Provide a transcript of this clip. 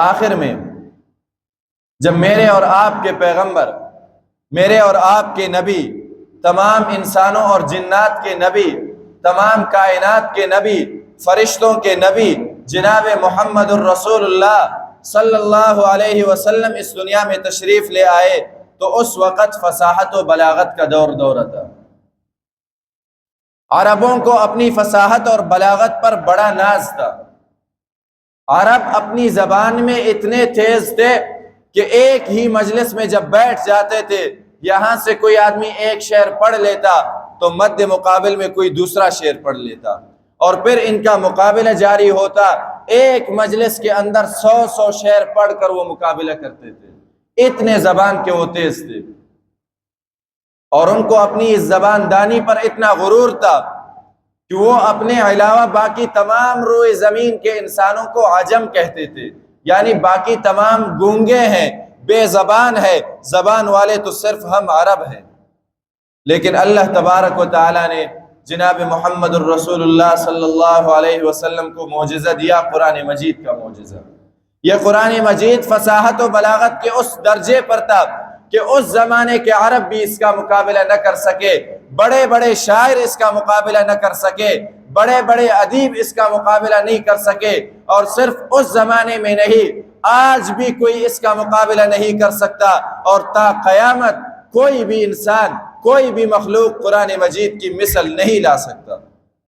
آخر میں جب میرے اور آپ کے پیغمبر، میرے اور آپ کے نبی، تمام انسانوں اور جنات کے نبی، تمام کائنات کے نبی، فرشتوں کے نبی جناب محمد الرسول اللہ صلی اللہ علیہ وسلم اس دنیا میں تشریف لے آئے تو اس وقت فصاحت و بلاغت کا دور تھا۔ عربوں کو اپنی فصاحت اور بلاغت پر بڑا ناز تھا۔ عرب اپنی زبان میں اتنے تیز تھے کہ ایک ہی مجلس میں جب بیٹھ جاتے تھے، یہاں سے کوئی آدمی ایک شعر پڑھ لیتا تو مد مقابل میں کوئی دوسرا شعر پڑھ لیتا، اور پھر ان کا مقابلہ جاری ہوتا۔ ایک مجلس کے اندر 100 شعر پڑھ کر وہ مقابلہ کرتے تھے، اتنے زبان کے وہ تیز تھے، اور ان کو اپنی اس زبان دانی پر اتنا غرور تھا کہ وہ اپنے علاوہ باقی تمام روئے زمین کے انسانوں کو عجم کہتے تھے، یعنی باقی تمام گونگے ہیں، بے زبان ہے، زبان والے تو صرف ہم عرب ہیں۔ لیکن اللہ تبارک و تعالیٰ نے جناب محمد الرسول اللہ صلی اللہ علیہ وسلم کو معجزہ دیا، قرآن مجید کا معجزہ۔ یہ قرآن مجید فصاحت و بلاغت کے اس درجے پر تھا کہ اس زمانے کے عرب بھی اس کا مقابلہ نہ کر سکے، بڑے بڑے شاعر اس کا مقابلہ نہ کر سکے، بڑے بڑے ادیب اس کا مقابلہ نہیں کر سکے، اور صرف اس زمانے میں نہیں، آج بھی کوئی اس کا مقابلہ نہیں کر سکتا، اور تا قیامت کوئی بھی انسان، کوئی بھی مخلوق قرآن مجید کی مثل نہیں لا سکتا۔